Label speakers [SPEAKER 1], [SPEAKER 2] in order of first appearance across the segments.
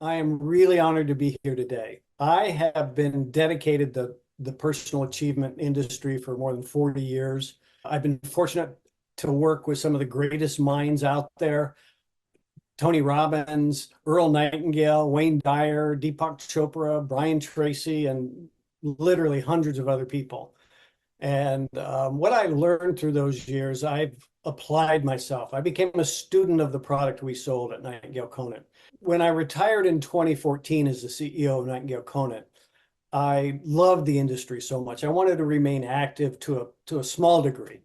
[SPEAKER 1] I am really honored to be here today. I have been dedicated to the personal achievement industry for more than 40 years. I've been fortunate to work with some of the greatest minds out there. Tony Robbins, Earl Nightingale, Wayne Dyer, Deepak Chopra, Brian Tracy, and literally hundreds of other people. And what I learned through those years, I've applied myself. I became a student of the product we sold at Nightingale Conant. When I retired in 2014 as the CEO of Nightingale Conant, I loved the industry so much. I wanted to remain active to a small degree.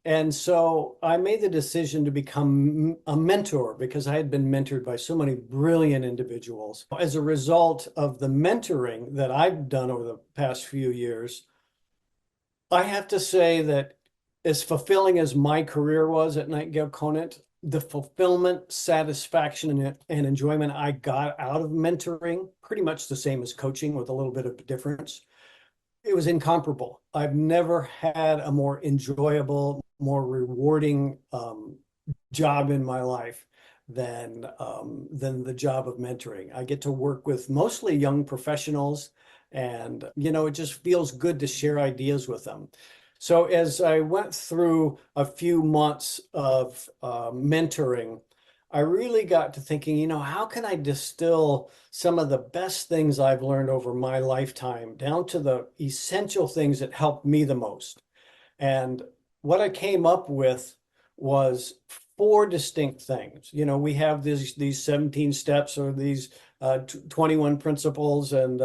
[SPEAKER 1] And so I made the decision to become a mentor because I had been mentored by so many brilliant individuals. As a result of the mentoring that I've done over the past few years, I have to say that as fulfilling as my career was at Nightingale Conant, the fulfillment, satisfaction, and enjoyment I got out of mentoring, pretty much the same as coaching with a little bit of difference, it was incomparable. I've never had a more enjoyable, more rewarding job in my life than the job of mentoring. I get to work with mostly young professionals, and it just feels good to share ideas with them. So as I went through a few months of mentoring, I really got to thinking, how can I distill some of the best things I've learned over my lifetime down to the essential things that helped me the most? And what I came up with was four distinct things. We have these 17 steps or these 21 principles and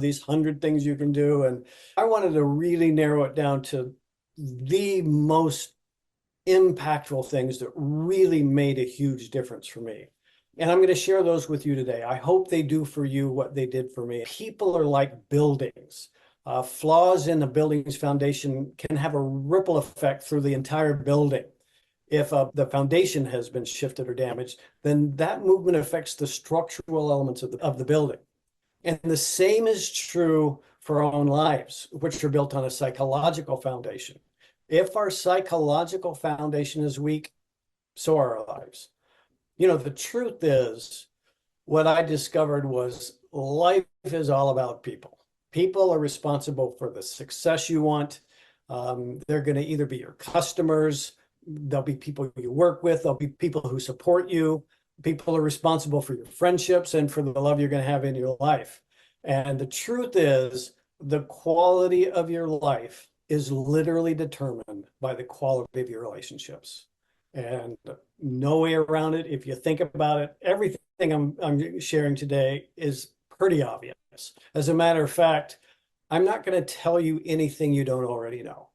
[SPEAKER 1] these 100 things you can do. And I wanted to really narrow it down to the most impactful things that really made a huge difference for me. And I'm going to share those with you today. I hope they do for you what they did for me. People are like buildings. Flaws in the building's foundation can have a ripple effect through the entire building. If the foundation has been shifted or damaged, then that movement affects the structural elements of the building. And the same is true for our own lives, which are built on a psychological foundation. If our psychological foundation is weak, so are our lives. The truth is, what I discovered was life is all about people. People are responsible for the success you want. They're going to either be your customers, there'll be people you work with, there'll be people who support you. People are responsible for your friendships and for the love you're going to have in your life. And the truth is, the quality of your life is literally determined by the quality of your relationships. And no way around it. If you think about it, everything I'm sharing today is pretty obvious. As a matter of fact, I'm not going to tell you anything you don't already know.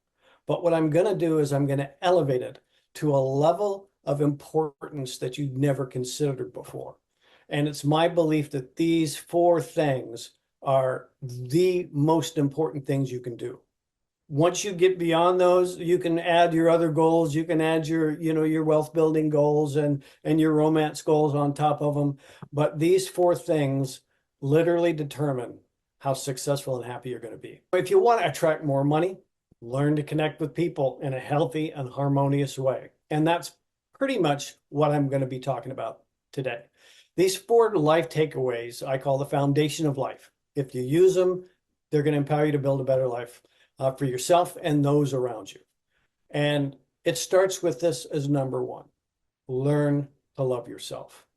[SPEAKER 1] But what I'm going to do is I'm going to elevate it to a level of importance that you'd never considered before. And it's my belief that these four things are the most important things you can do. Once you get beyond those, you can add your other goals. You can add your wealth building goals and your romance goals on top of them. But these four things literally determine how successful and happy you're going to be. If you want to attract more money, learn to connect with people in a healthy and harmonious way. And that's pretty much what I'm going to be talking about today. These four life takeaways I call the foundation of life. If you use them, they're going to empower you to build a better life for yourself and those around you. And it starts with this as number one: learn to love yourself.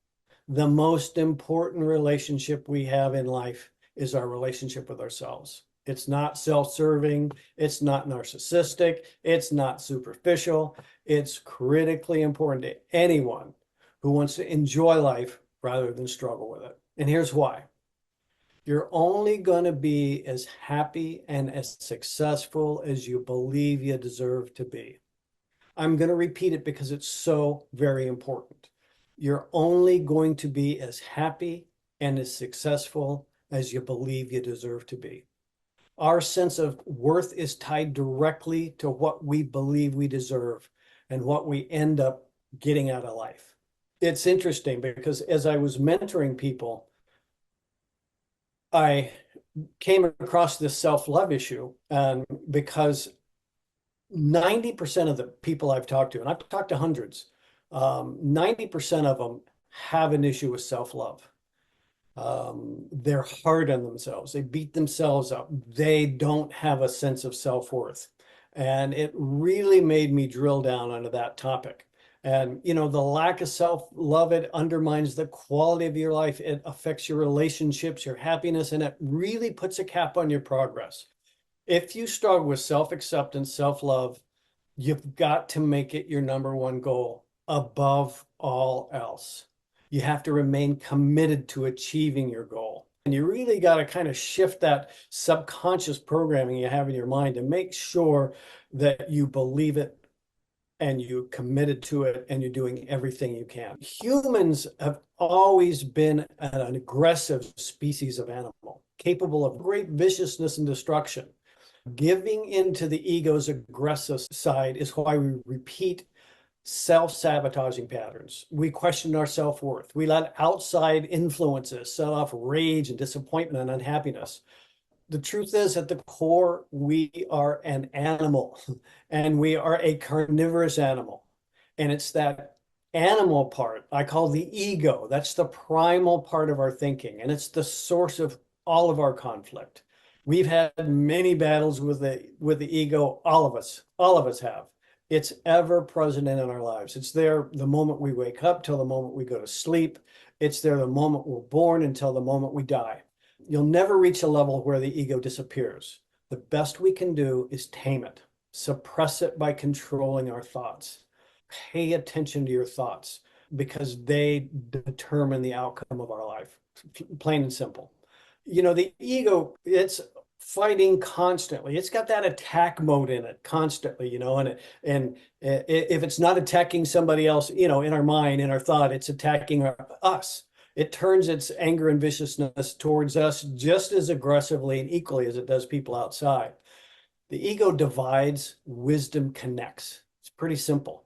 [SPEAKER 1] The most important relationship we have in life is our relationship with ourselves. It's not self-serving. It's not narcissistic. It's not superficial. It's critically important to anyone who wants to enjoy life rather than struggle with it. And here's why. You're only going to be as happy and as successful as you believe you deserve to be. I'm going to repeat it because it's so very important. You're only going to be as happy and as successful as you believe you deserve to be. Our sense of worth is tied directly to what we believe we deserve and what we end up getting out of life. It's interesting because as I was mentoring people, I came across this self-love issue, and because 90% of the people I've talked to, and I've talked to hundreds, 90% of them have an issue with self-love. They're hard on themselves. They beat themselves up. They don't have a sense of self-worth. And it really made me drill down onto that topic. And, the lack of self-love, it undermines the quality of your life. It affects your relationships, your happiness, and it really puts a cap on your progress. If you struggle with self-acceptance, self-love, you've got to make it your number one goal above all else. You have to remain committed to achieving your goal. And you really got to kind of shift that subconscious programming you have in your mind and make sure that you believe it and you committed to it and you're doing everything you can. Humans have always been an aggressive species of animal, capable of great viciousness and destruction. Giving into the ego's aggressive side is why we repeat self-sabotaging patterns. We question our self-worth. We let outside influences set off rage and disappointment and unhappiness. The truth is, at the core, we are an animal, and we are a carnivorous animal. And it's that animal part I call the ego. That's the primal part of our thinking, and it's the source of all of our conflict. We've had many battles with the ego, all of us have. It's ever present in our lives. It's there the moment we wake up till the moment we go to sleep. It's there the moment we're born until the moment we die. You'll never reach a level where the ego disappears. The best we can do is tame it, suppress it by controlling our thoughts. Pay attention to your thoughts because they determine the outcome of our life, plain and simple. The ego, it's fighting constantly. It's got that attack mode in it constantly, and if it's not attacking somebody else, in our mind, in our thought, it's attacking us. It turns its anger and viciousness towards us just as aggressively and equally as it does people outside. The ego divides, wisdom connects. It's pretty simple.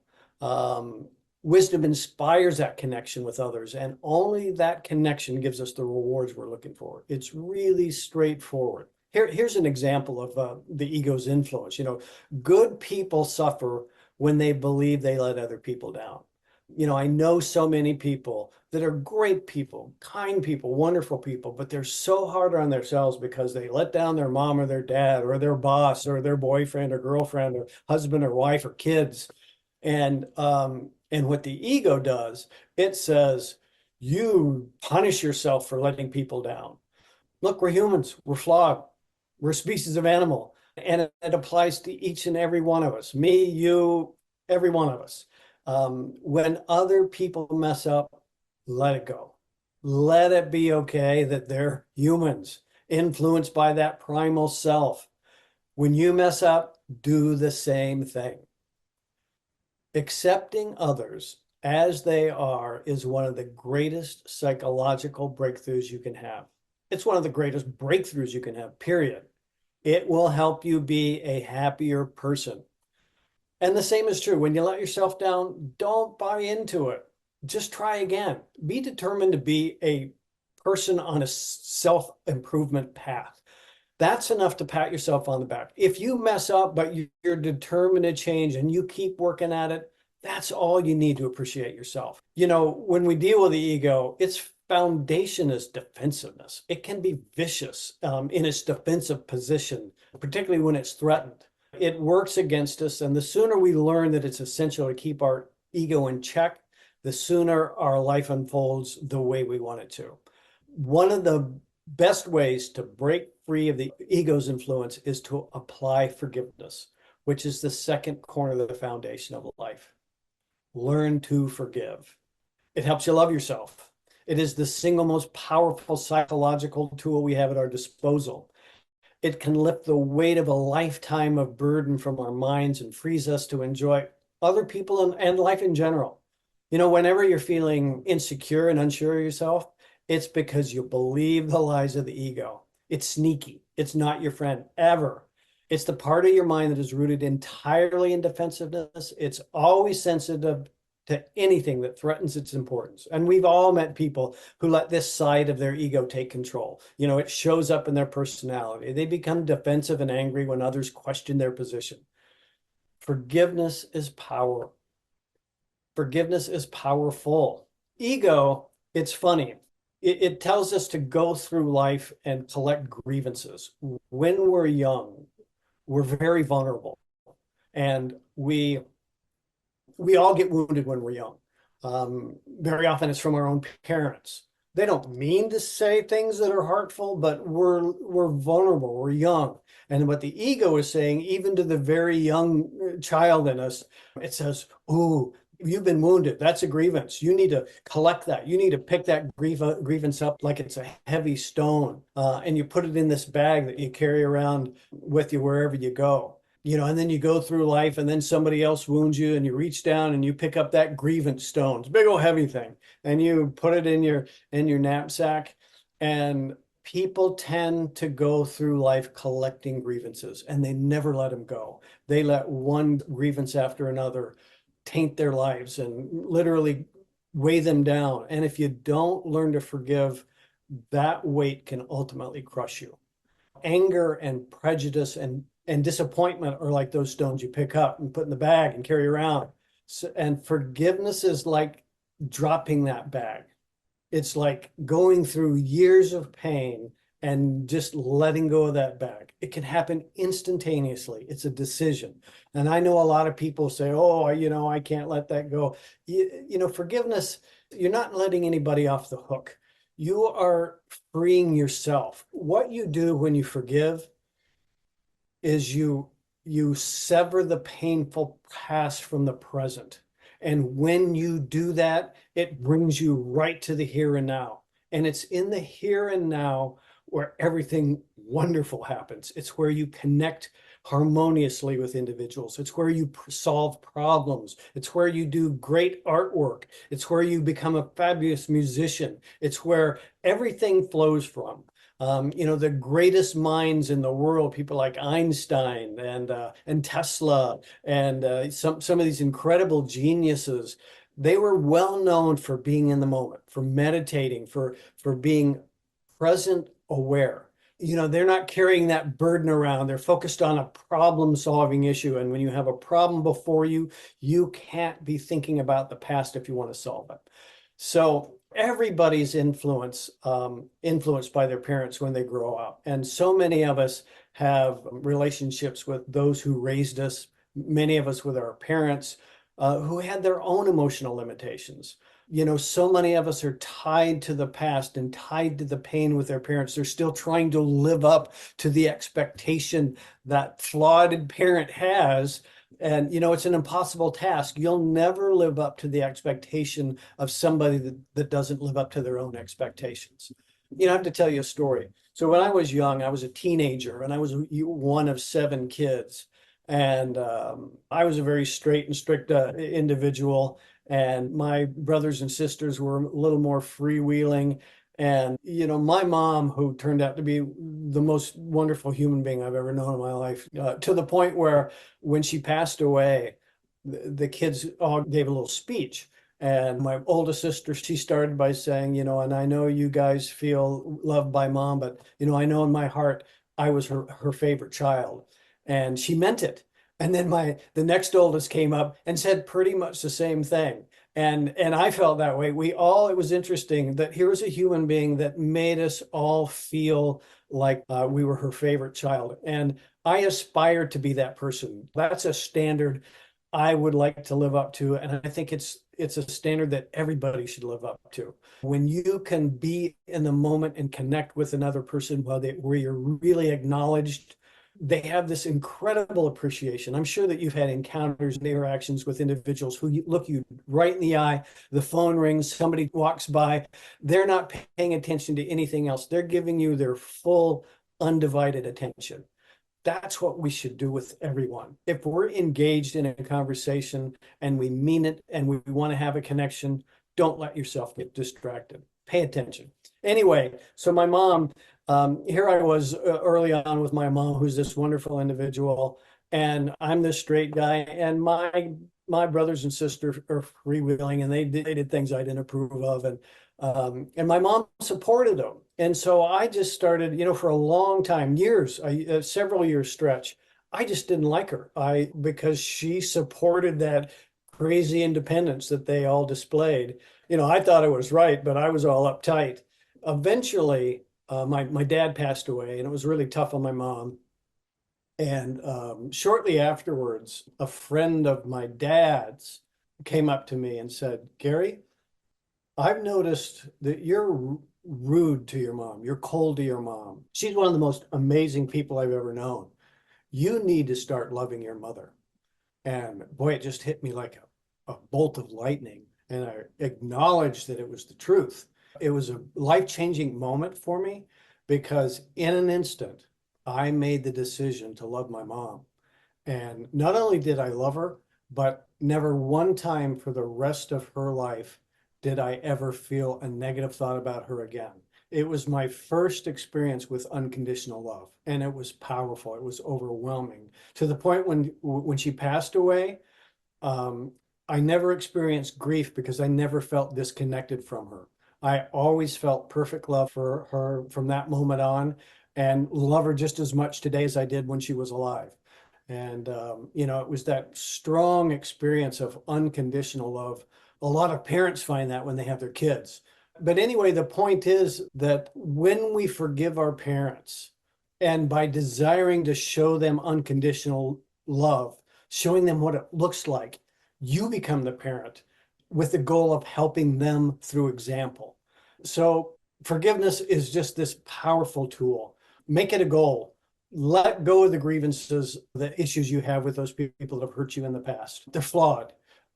[SPEAKER 1] Wisdom inspires that connection with others, and only that connection gives us the rewards we're looking for. It's really straightforward. Here's an example of the ego's influence. Good people suffer when they believe they let other people down. I know so many people that are great people, kind people, wonderful people, but they're so hard on themselves because they let down their mom or their dad or their boss or their boyfriend or girlfriend or husband or wife or kids. And what the ego does, it says, you punish yourself for letting people down. Look, we're humans, we're flawed, we're a species of animal, and it applies to each and every one of us, me, you, every one of us. When other people mess up, let it go. Let it be okay that they're humans, influenced by that primal self. When you mess up, do the same thing. Accepting others as they are is one of the greatest psychological breakthroughs you can have. It's one of the greatest breakthroughs you can have, period. It will help you be a happier person. And the same is true. When you let yourself down, don't buy into it. Just try again. Be determined to be a person on a self-improvement path. That's enough to pat yourself on the back. If you mess up, but you're determined to change and you keep working at it, that's all you need to appreciate yourself. When we deal with the ego, its foundation is defensiveness. It can be vicious in its defensive position, particularly when it's threatened. It works against us, and the sooner we learn that it's essential to keep our ego in check, the sooner our life unfolds the way we want it to. One of the best ways to break free of the ego's influence is to apply forgiveness, which is the second corner of the foundation of life. Learn to forgive. It helps you love yourself. It is the single most powerful psychological tool we have at our disposal. It can lift the weight of a lifetime of burden from our minds and frees us to enjoy other people and life in general. Whenever you're feeling insecure and unsure of yourself, it's because you believe the lies of the ego. It's sneaky. It's not your friend, ever. It's the part of your mind that is rooted entirely in defensiveness. It's always sensitive to anything that threatens its importance. And we've all met people who let this side of their ego take control. It shows up in their personality. They become defensive and angry when others question their position. Forgiveness is power. Forgiveness is powerful. Ego, it's funny. it tells us to go through life and collect grievances. When we're young, we're very vulnerable, and we all get wounded when we're young. Very often it's from our own parents. They don't mean to say things that are hurtful, but we're vulnerable, we're young. And what the ego is saying, even to the very young child in us, it says, "Ooh, you've been wounded. That's a grievance. You need to collect that. You need to pick that grievance up like it's a heavy stone, and you put it in this bag that you carry around with you wherever you go." And then you go through life and then somebody else wounds you and you reach down and you pick up that grievance stone. It's a big old heavy thing. And you put it in your knapsack. And people tend to go through life collecting grievances and they never let them go. They let one grievance after another taint their lives and literally weigh them down. And if you don't learn to forgive, that weight can ultimately crush you. Anger and prejudice and disappointment are like those stones you pick up and put in the bag and carry around. And forgiveness is like dropping that bag. It's like going through years of pain and just letting go of that bag. It can happen instantaneously. It's a decision. And I know a lot of people say, "Oh, I can't let that go." Forgiveness, you're not letting anybody off the hook. You are freeing yourself. What you do when you forgive is you sever the painful past from the present. And when you do that, it brings you right to the here and now. And it's in the here and now where everything wonderful happens. It's where you connect harmoniously with individuals. It's where you solve problems. It's where you do great artwork. It's where you become a fabulous musician. It's where everything flows from. The greatest minds in the world, people like Einstein and Tesla and some of these incredible geniuses, they were well known for being in the moment, for meditating, for being present aware. They're not carrying that burden around. They're focused on a problem-solving issue. And when you have a problem before you, you can't be thinking about the past if you want to solve it. So everybody's influenced by their parents when they grow up. And so many of us have relationships with those who raised us, many of us with our parents, who had their own emotional limitations. So many of us are tied to the past and tied to the pain with their parents. They're still trying to live up to the expectation that flawed parent has. And, it's an impossible task. You'll never live up to the expectation of somebody that doesn't live up to their own expectations. I have to tell you a story. So when I was young, I was a teenager and I was one of 7 kids. And I was a very straight and strict individual. And my brothers and sisters were a little more freewheeling. And, my mom, who turned out to be the most wonderful human being I've ever known in my life, to the point where when she passed away, the kids all gave a little speech. And my oldest sister, she started by saying, and I know you guys feel loved by mom, but, I know in my heart, I was her favorite child. And she meant it. And then the next oldest came up and said pretty much the same thing. And I felt that way. It was interesting that here was a human being that made us all feel like we were her favorite child. And I aspire to be that person. That's a standard I would like to live up to. And I think it's a standard that everybody should live up to. When you can be in the moment and connect with another person where you're really acknowledged, they have this incredible appreciation. I'm sure that you've had encounters and interactions with individuals who look you right in the eye. The phone rings, somebody walks by. They're not paying attention to anything else. They're giving you their full, undivided attention. That's what we should do with everyone. If we're engaged in a conversation and we mean it and we want to have a connection, don't let yourself get distracted. Pay attention. Anyway, so my mom, here I was early on with my mom, who's this wonderful individual, and I'm this straight guy, and my brothers and sisters are freewheeling, and they did things I didn't approve of, and my mom supported them. And so I just started, for a long time, years, several years stretch, I just didn't like her. Because she supported that crazy independence that they all displayed. I thought it was right, but I was all uptight. eventually, my dad passed away, and it was really tough on my mom. And shortly afterwards, a friend of my dad's came up to me and said, Gary, I've noticed that you're rude to your mom. You're cold to your mom. She's one of the most amazing people I've ever known. You need to start loving your mother. And boy, it just hit me like a bolt of lightning. And I acknowledged that it was the truth. It was a life-changing moment for me because in an instant, I made the decision to love my mom. And not only did I love her, but never one time for the rest of her life did I ever feel a negative thought about her again. It was my first experience with unconditional love, and it was powerful. It was overwhelming to the point when she passed away. I never experienced grief because I never felt disconnected from her. I always felt perfect love for her from that moment on, and love her just as much today as I did when she was alive. And, it was that strong experience of unconditional love. A lot of parents find that when they have their kids. But anyway, the point is that when we forgive our parents, and by desiring to show them unconditional love, showing them what it looks like, you become the parent with the goal of helping them through example. So forgiveness is just this powerful tool. Make it a goal. Let go of the grievances, the issues you have with those people that have hurt you in the past. They're flawed.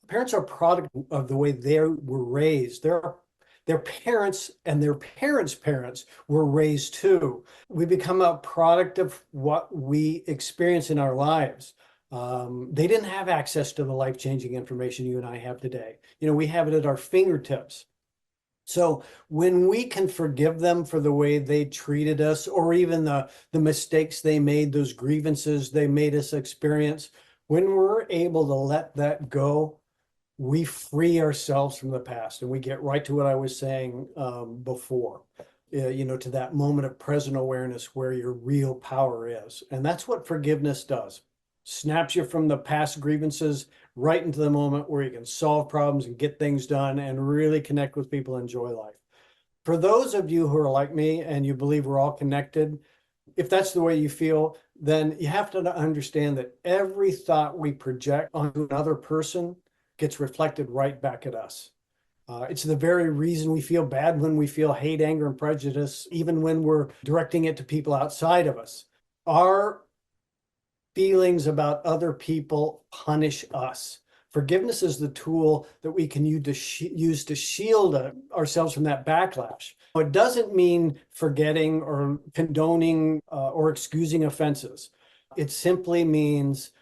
[SPEAKER 1] Parents are a product of the way they were raised. Their parents and their parents' parents were raised too. We become a product of what we experience in our lives. They didn't have access to the life-changing information you and I have today. We have it at our fingertips. So when we can forgive them for the way they treated us, or even the mistakes they made, those grievances they made us experience, when we're able to let that go, we free ourselves from the past and we get right to what I was saying before, to that moment of present awareness where your real power is. And that's what forgiveness does. Snaps you from the past grievances right into the moment where you can solve problems and get things done and really connect with people and enjoy life. For those of you who are like me and you believe we're all connected, if that's the way you feel, then you have to understand that every thought we project onto another person gets reflected right back at us. It's the very reason we feel bad when we feel hate, anger, and prejudice, even when we're directing it to people outside of us. Our feelings about other people punish us. Forgiveness is the tool that we can use to shield ourselves from that backlash. It doesn't mean forgetting or condoning or excusing offenses. It simply means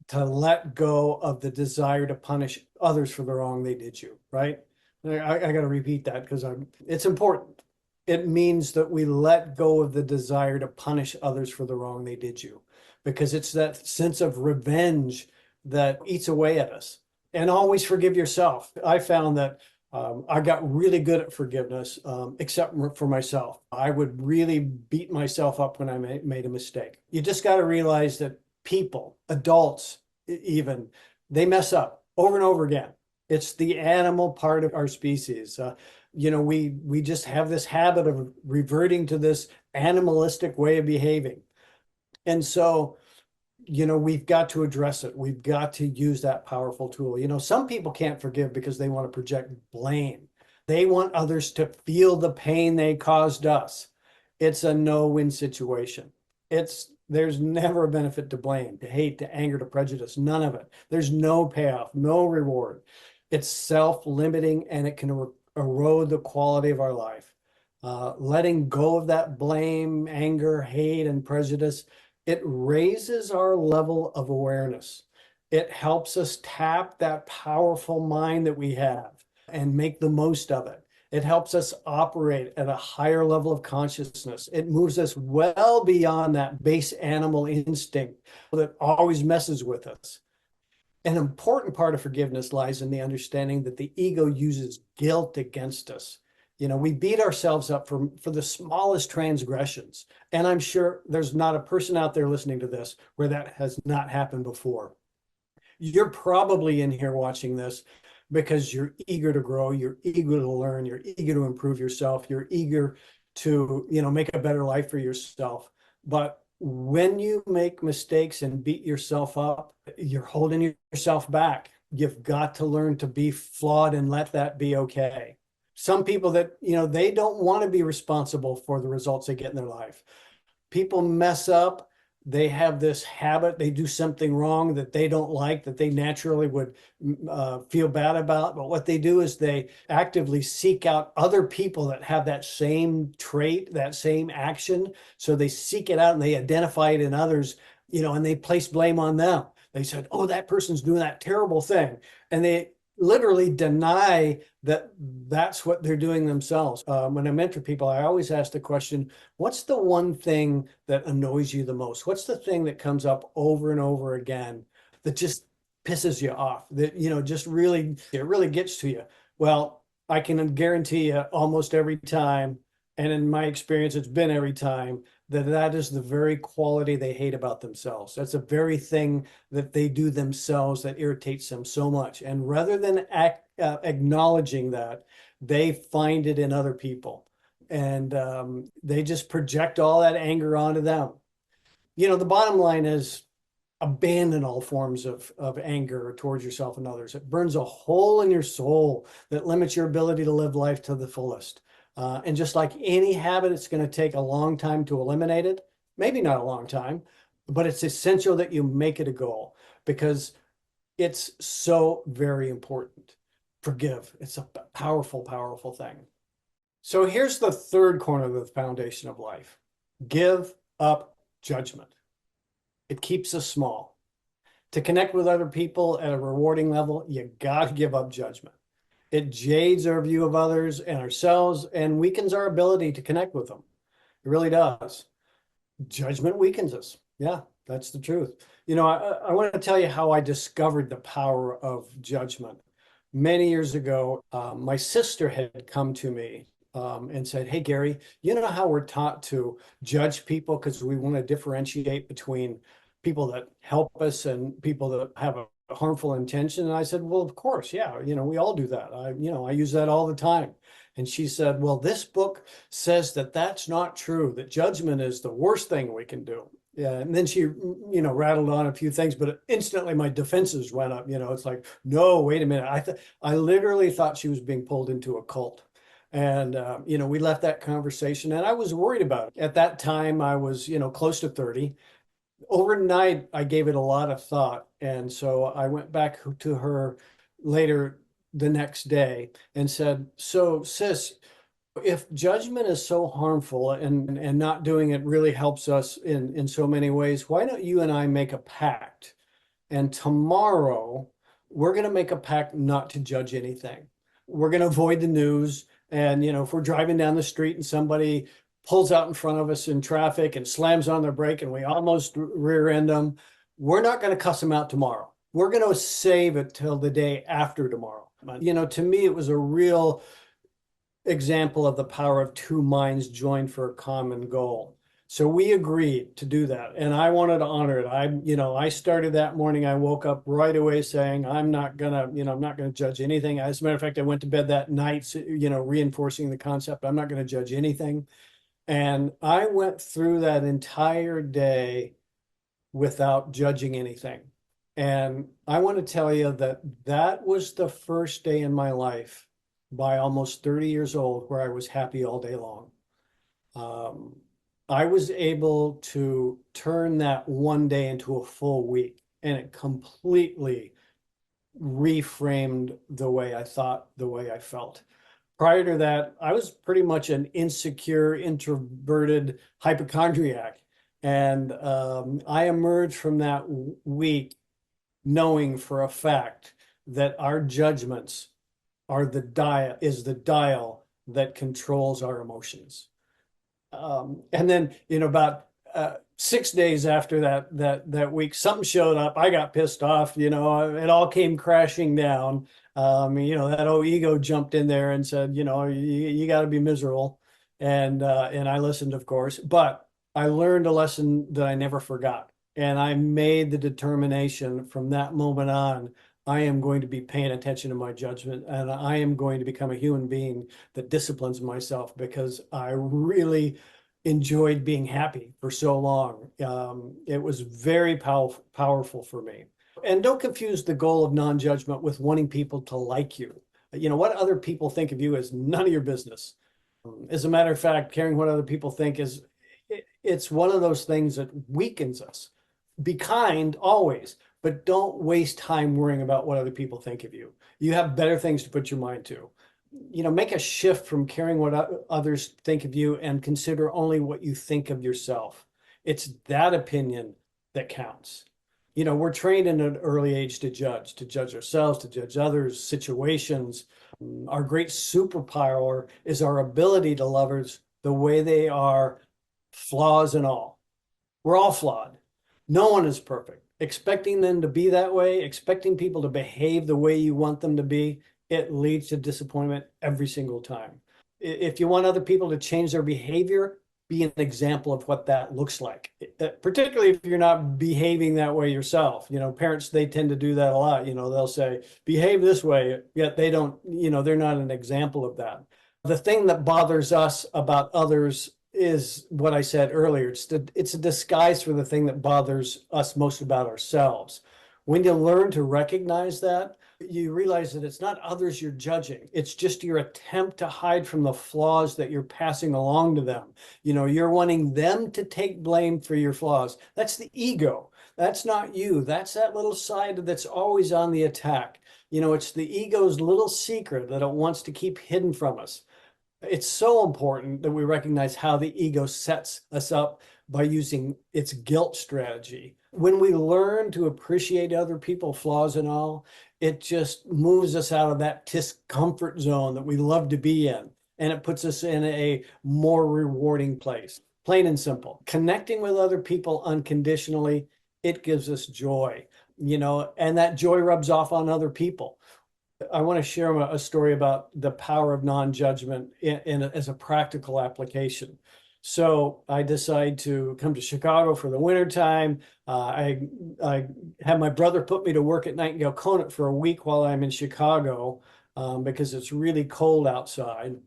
[SPEAKER 1] to let go of the desire to punish others for the wrong they did you, right? I got to repeat that because it's important. It means that we let go of the desire to punish others for the wrong they did you, because it's that sense of revenge that eats away at us. And always forgive yourself. I found that I got really good at forgiveness, except for myself. I would really beat myself up when I made a mistake. You just got to realize that people, adults even, they mess up over and over again. It's the animal part of our species. We just have this habit of reverting to this animalistic way of behaving. And so, we've got to address it. We've got to use that powerful tool. Some people can't forgive because they want to project blame. They want others to feel the pain they caused us. It's a no-win situation. There's never a benefit to blame, to hate, to anger, to prejudice, none of it. There's no payoff, no reward. It's self-limiting and it can erode the quality of our life. Letting go of that blame, anger, hate, and prejudice, it raises our level of awareness. It helps us tap that powerful mind that we have and make the most of it. It helps us operate at a higher level of consciousness. It moves us well beyond that base animal instinct that always messes with us. An important part of forgiveness lies in the understanding that the ego uses guilt against us. We beat ourselves up for the smallest transgressions. And I'm sure there's not a person out there listening to this where that has not happened before. You're probably in here watching this because you're eager to grow, you're eager to learn, you're eager to improve yourself, you're eager to, make a better life for yourself. But when you make mistakes and beat yourself up, you're holding yourself back. You've got to learn to be flawed and let that be okay. Some people that, they don't want to be responsible for the results they get in their life. People mess up. They have this habit. They do something wrong that they don't like, that they naturally would feel bad about. But what they do is they actively seek out other people that have that same trait, that same action. So they seek it out and they identify it in others, and they place blame on them. They said, oh, that person's doing that terrible thing. And they literally deny that that's what they're doing themselves. When I mentor people, I always ask the question, what's the one thing that annoys you the most? What's the thing that comes up over and over again that just pisses you off, that, it really gets to you? Well, I can guarantee you almost every time, and in my experience, it's been every time, that is the very quality they hate about themselves. That's the very thing that they do themselves that irritates them so much. And rather than acknowledging that, they find it in other people. And they just project all that anger onto them. The bottom line is abandon all forms of anger towards yourself and others. It burns a hole in your soul that limits your ability to live life to the fullest. And just like any habit, it's going to take a long time to eliminate it. Maybe not a long time, but it's essential that you make it a goal because it's so very important. Forgive. It's a powerful, powerful thing. So here's the third corner of the foundation of life. Give up judgment. It keeps us small. To connect with other people at a rewarding level, you got to give up judgment. It jades our view of others and ourselves and weakens our ability to connect with them. It really does. Judgment weakens us. Yeah, that's the truth. I want to tell you how I discovered the power of judgment. Many years ago, my sister had come to me and said, hey, Gary, you know how we're taught to judge people because we want to differentiate between people that help us and people that have a harmful intention? And I said, well, of course, yeah, we all do that. I use that all the time. And she said, well, this book says that that's not true, that judgment is the worst thing we can do. Yeah. And then she, rattled on a few things, but instantly my defenses went up. It's like, no, wait a minute. I literally thought she was being pulled into a cult. And, we left that conversation and I was worried about it. At that time, I was, close to 30. Overnight, I gave it a lot of thought. And so I went back to her later the next day and said, so sis, if judgment is so harmful and not doing it really helps us in so many ways, why don't you and I make a pact? And tomorrow, we're going to make a pact not to judge anything. We're going to avoid the news. And, if we're driving down the street and somebody pulls out in front of us in traffic and slams on their brake and we almost rear end them, we're not going to cuss them out tomorrow. We're going to save it till the day after tomorrow. To me, it was a real example of the power of two minds joined for a common goal. So we agreed to do that. And I wanted to honor it. I started that morning. I woke up right away saying, I'm not going to judge anything. As a matter of fact, I went to bed that night, reinforcing the concept, I'm not going to judge anything. And I went through that entire day without judging anything. And I want to tell you that that was the first day in my life by almost 30 years old where I was happy all day long. I was able to turn that one day into a full week, and it completely reframed the way I thought, the way I felt. Prior to that, I was pretty much an insecure, introverted hypochondriac. And I emerged from that week knowing for a fact that our judgments are the dial that controls our emotions. And then, about 6 days after that week, something showed up. I got pissed off. It all came crashing down. That old ego jumped in there and said, you got to be miserable. And I listened, of course, but I learned a lesson that I never forgot. And I made the determination from that moment on, I am going to be paying attention to my judgment, and I am going to become a human being that disciplines myself because I really enjoyed being happy for so long. It was very powerful for me. And don't confuse the goal of non-judgment with wanting people to like you. What other people think of you is none of your business. As a matter of fact, caring what other people think it's one of those things that weakens us. Be kind always, but don't waste time worrying about what other people think of you. You have better things to put your mind to. Make a shift from caring what others think of you and consider only what you think of yourself. It's that opinion that counts. We're trained in an early age to judge ourselves, to judge others, situations. Our great superpower is our ability to love others the way they are, flaws and all. We're all flawed. No one is perfect. Expecting them to be that way, expecting people to behave the way you want them to be, it leads to disappointment every single time. If you want other people to change their behavior, be an example of what that looks like, particularly if you're not behaving that way yourself. Parents, they tend to do that a lot. They'll say, behave this way, yet they don't, they're not an example of that. The thing that bothers us about others is what I said earlier. It's a disguise for the thing that bothers us most about ourselves. When you learn to recognize that, you realize that it's not others you're judging. It's just your attempt to hide from the flaws that you're passing along to them. You're wanting them to take blame for your flaws. That's the ego. That's not you. That's that little side that's always on the attack. It's the ego's little secret that it wants to keep hidden from us. It's so important that we recognize how the ego sets us up by using its guilt strategy. When we learn to appreciate other people's flaws and all, it just moves us out of that discomfort zone that we love to be in. And it puts us in a more rewarding place. Plain and simple. Connecting with other people unconditionally, it gives us joy, and that joy rubs off on other people. I want to share a story about the power of non-judgment as a practical application. So I decide to come to Chicago for the wintertime. I had my brother put me to work at Nightingale Conant for a week while I'm in Chicago because it's really cold outside.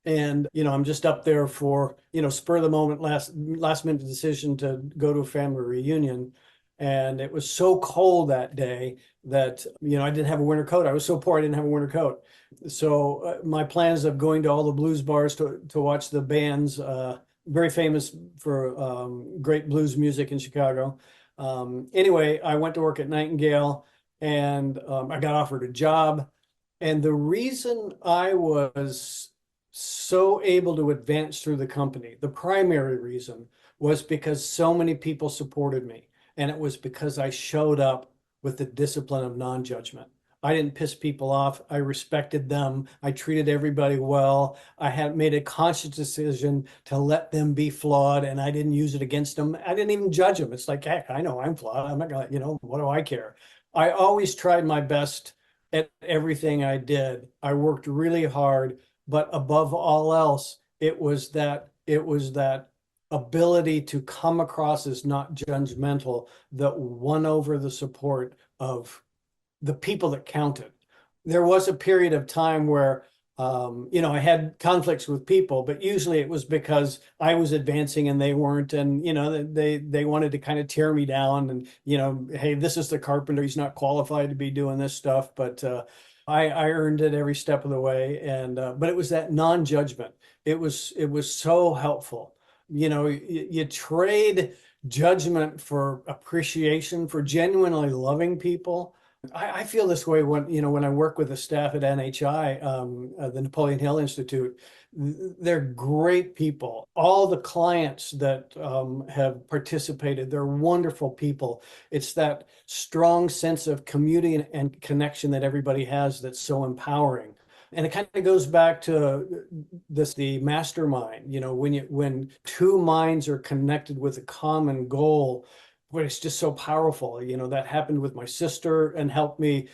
[SPEAKER 1] And, I'm just up there for, spur of the moment, last minute decision to go to a family reunion. And it was so cold that day that, I didn't have a winter coat. I was so poor, I didn't have a winter coat. So my plans of going to all the blues bars to watch the bands, very famous for great blues music in Chicago. Anyway, I went to work at Nightingale and I got offered a job. And the reason I was so able to advance through the company, the primary reason was because so many people supported me. And it was because I showed up with the discipline of non-judgment. I didn't piss people off. I respected them. I treated everybody well. I had made a conscious decision to let them be flawed, and I didn't use it against them. I didn't even judge them. It's like, heck, I know I'm flawed. I'm not gonna, what do I care? I always tried my best at everything I did. I worked really hard, but above all else, it was that ability to come across as not judgmental that won over the support of the people that counted. There was a period of time where, I had conflicts with people, but usually it was because I was advancing and they weren't. And, they wanted to kind of tear me down and, hey, this is the carpenter. He's not qualified to be doing this stuff. But I earned it every step of the way. And, but it was that non-judgment. It was so helpful. You trade judgment for appreciation, for genuinely loving people. I feel this way when I work with the staff at NHI, the Napoleon Hill Institute. They're great people. All the clients that have participated, they're wonderful people. It's that strong sense of community and connection that everybody has that's so empowering. And it kind of goes back to the mastermind, when two minds are connected with a common goal, but it's just so powerful. That happened with my sister and helped me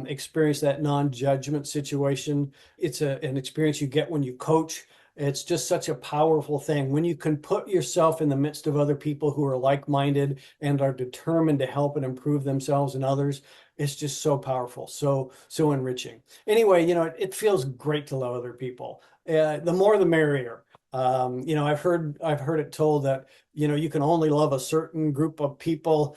[SPEAKER 1] experience that non-judgment situation. It's an experience you get when you coach. It's just such a powerful thing. When you can put yourself in the midst of other people who are like-minded and are determined to help and improve themselves and others, it's just so powerful, so enriching. Anyway, it feels great to love other people. The more the merrier. I've heard it told that you can only love a certain group of people.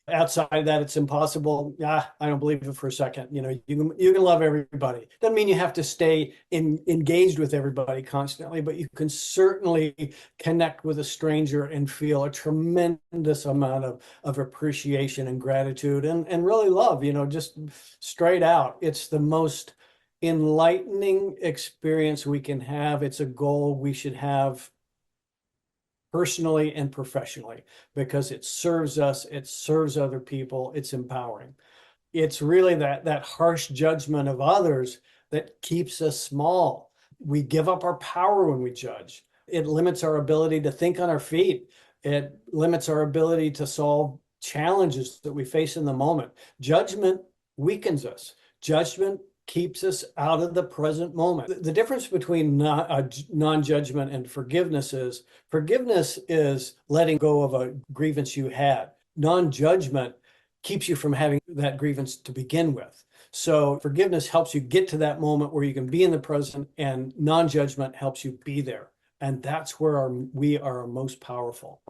[SPEAKER 1] Outside of that, it's impossible. Yeah, I don't believe it for a second. You can love everybody. Doesn't mean you have to stay engaged with everybody constantly, but you can certainly connect with a stranger and feel a tremendous amount of appreciation and gratitude and really love, just straight out. It's the most enlightening experience we can have. It's a goal we should have personally and professionally, because it serves us, it serves other people, it's empowering. It's really that harsh judgment of others that keeps us small. We give up our power when we judge. It limits our ability to think on our feet. It limits our ability to solve challenges that we face in the moment. Judgment weakens us. Judgment keeps us out of the present moment. The difference between non-judgment and forgiveness is letting go of a grievance you had. Non-judgment keeps you from having that grievance to begin with. So forgiveness helps you get to that moment where you can be in the present, and non-judgment helps you be there. And that's where we are most powerful.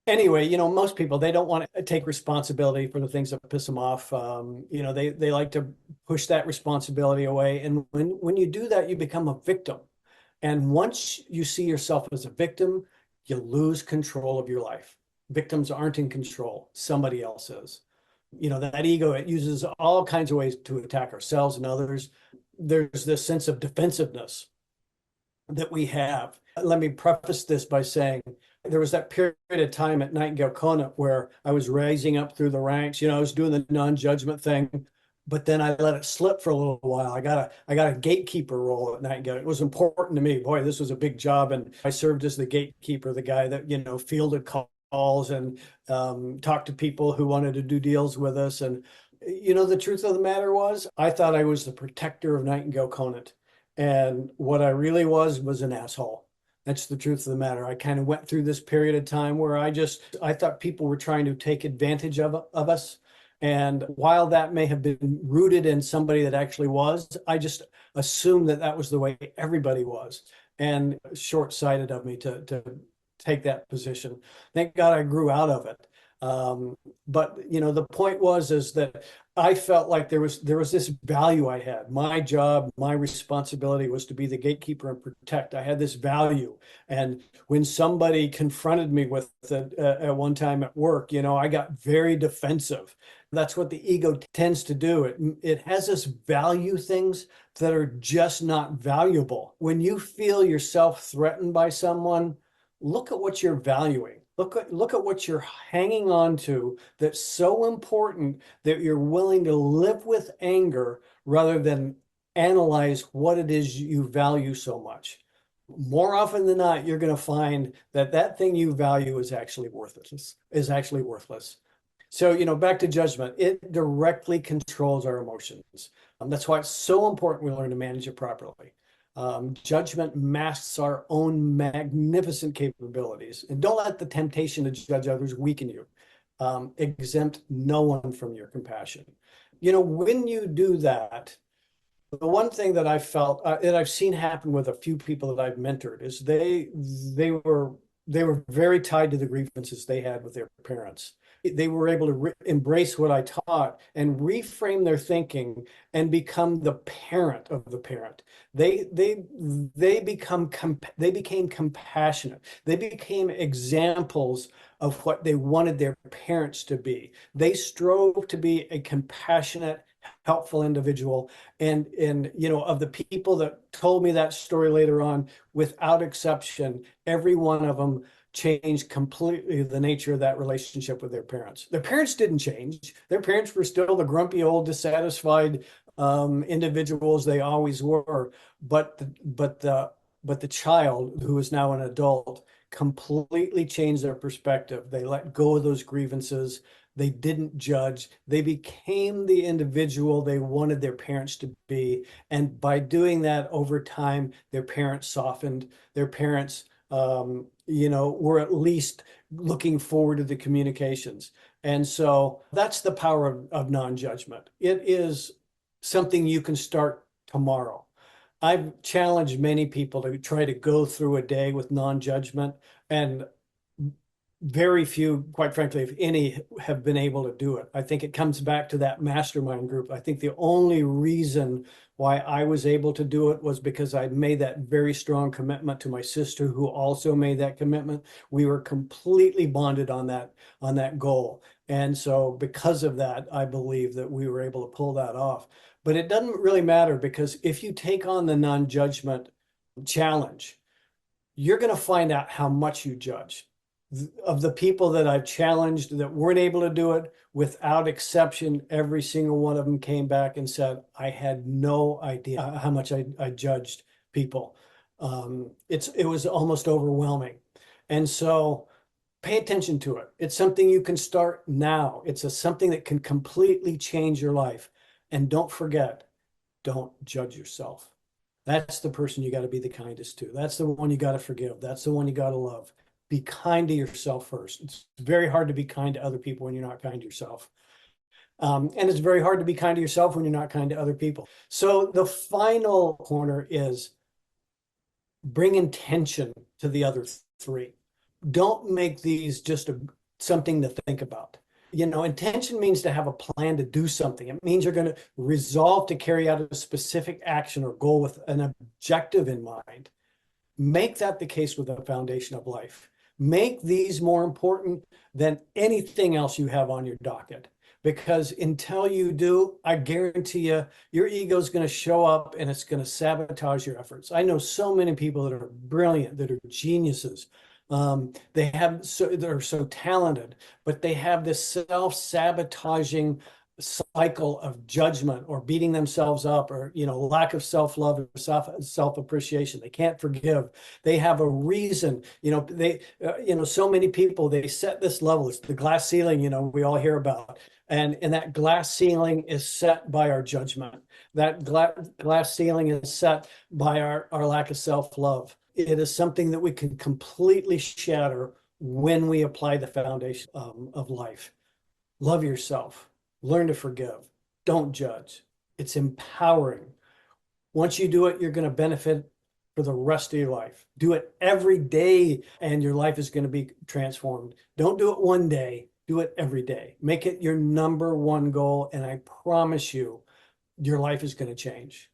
[SPEAKER 1] Anyway, most people, they don't want to take responsibility for the things that piss them off. They like to push that responsibility away. And when you do that, you become a victim. And once you see yourself as a victim, you lose control of your life. Victims aren't in control. Somebody else is. That ego, it uses all kinds of ways to attack ourselves and others. There's this sense of defensiveness that we have. Let me preface this by saying there was that period of time at Nightingale Conant where I was rising up through the ranks. I was doing the non-judgment thing, but then I let it slip for a little while. I got a gatekeeper role at Nightingale. It was important to me. Boy, this was a big job, and I served as the gatekeeper, the guy that fielded calls and talked to people who wanted to do deals with us. And the truth of the matter was, I thought I was the protector of Nightingale Conant, and what I really was an asshole. That's the truth of the matter. I kind of went through this period of time where I thought people were trying to take advantage of us. And while that may have been rooted in somebody that actually was, I just assumed that was the way everybody was. And short-sighted of me to take that position. Thank God I grew out of it. But the point is that I felt like there was this value I had. My job, my responsibility was to be the gatekeeper and protect. I had this value. And when somebody confronted me with it at one time at work, I got very defensive. That's what the ego tends to do. It has us value things that are just not valuable. When you feel yourself threatened by someone, look at what you're valuing. Look at what you're hanging on to that's so important that you're willing to live with anger rather than analyze what it is you value so much. More often than not, you're going to find that thing you value is actually worthless. So, back to judgment, it directly controls our emotions. That's why it's so important we learn to manage it properly. Judgment masks our own magnificent capabilities. And don't let the temptation to judge others weaken you. Exempt no one from your compassion. When you do that, the one thing that I felt that I've seen happen with a few people that I've mentored is they were very tied to the grievances they had with their parents. They were able to embrace what I taught and reframe their thinking and become the parent of the parent. They became compassionate. They became examples of what they wanted their parents to be. They strove to be a compassionate, helpful individual. And of the people that told me that story later on, without exception, every one of them changed completely the nature of that relationship with their parents. Their parents didn't change. Their parents were still the grumpy old dissatisfied individuals they always were. But the child, who is now an adult, completely changed their perspective. They let go of those grievances. They didn't judge. They became the individual they wanted their parents to be. And by doing that over time, their parents softened. Their parents, were at least looking forward to the communications. And so that's the power of non-judgment. It is something you can start tomorrow. I've challenged many people to try to go through a day with non-judgment, and very few, quite frankly, if any, have been able to do it. I think it comes back to that mastermind group. I think the only reason why I was able to do it was because I made that very strong commitment to my sister, who also made that commitment. We were completely bonded on that goal. And so because of that, I believe that we were able to pull that off. But it doesn't really matter, because if you take on the non-judgment challenge, you're going to find out how much you judge. Of the people that I've challenged that weren't able to do it, without exception, every single one of them came back and said, I had no idea how much I judged people. It was almost overwhelming. And so pay attention to it. It's something you can start now. It's something that can completely change your life. And don't forget, don't judge yourself. That's the person you got to be the kindest to. That's the one you got to forgive. That's the one you got to love. Be kind to yourself first. It's very hard to be kind to other people when you're not kind to yourself. And it's very hard to be kind to yourself when you're not kind to other people. So the final corner is bring intention to the other three. Don't make these just something to think about. Intention means to have a plan to do something. It means you're going to resolve to carry out a specific action or goal with an objective in mind. Make that the case with the foundation of life. Make these more important than anything else you have on your docket. Because until you do, I guarantee you, your ego is going to show up and it's going to sabotage your efforts. I know so many people that are brilliant, that are geniuses. They're so talented, but they have this self-sabotaging cycle of judgment, or beating themselves up, or lack of self-love or self-appreciation. They can't forgive. They have a reason. So many people, they set this level. It's the glass ceiling, we all hear about. And that glass ceiling is set by our judgment. That glass ceiling is set by our lack of self-love. It is something that we can completely shatter when we apply the foundation of life. Love yourself. Learn to forgive. Don't judge. It's empowering. Once you do it, you're going to benefit for the rest of your life. Do it every day, and your life is going to be transformed. Don't do it one day. Do it every day. Make it your number one goal, and I promise you, your life is going to change.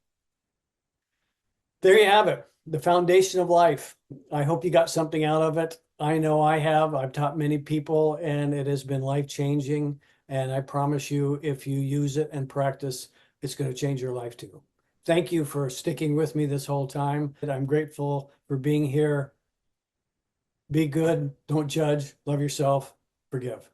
[SPEAKER 1] There you have it, the foundation of life. I hope you got something out of it. I know I have. I've taught many people, and it has been life-changing. And I promise you, if you use it and practice, it's going to change your life too. Thank you for sticking with me this whole time. I'm grateful for being here. Be good. Don't judge. Love yourself. Forgive.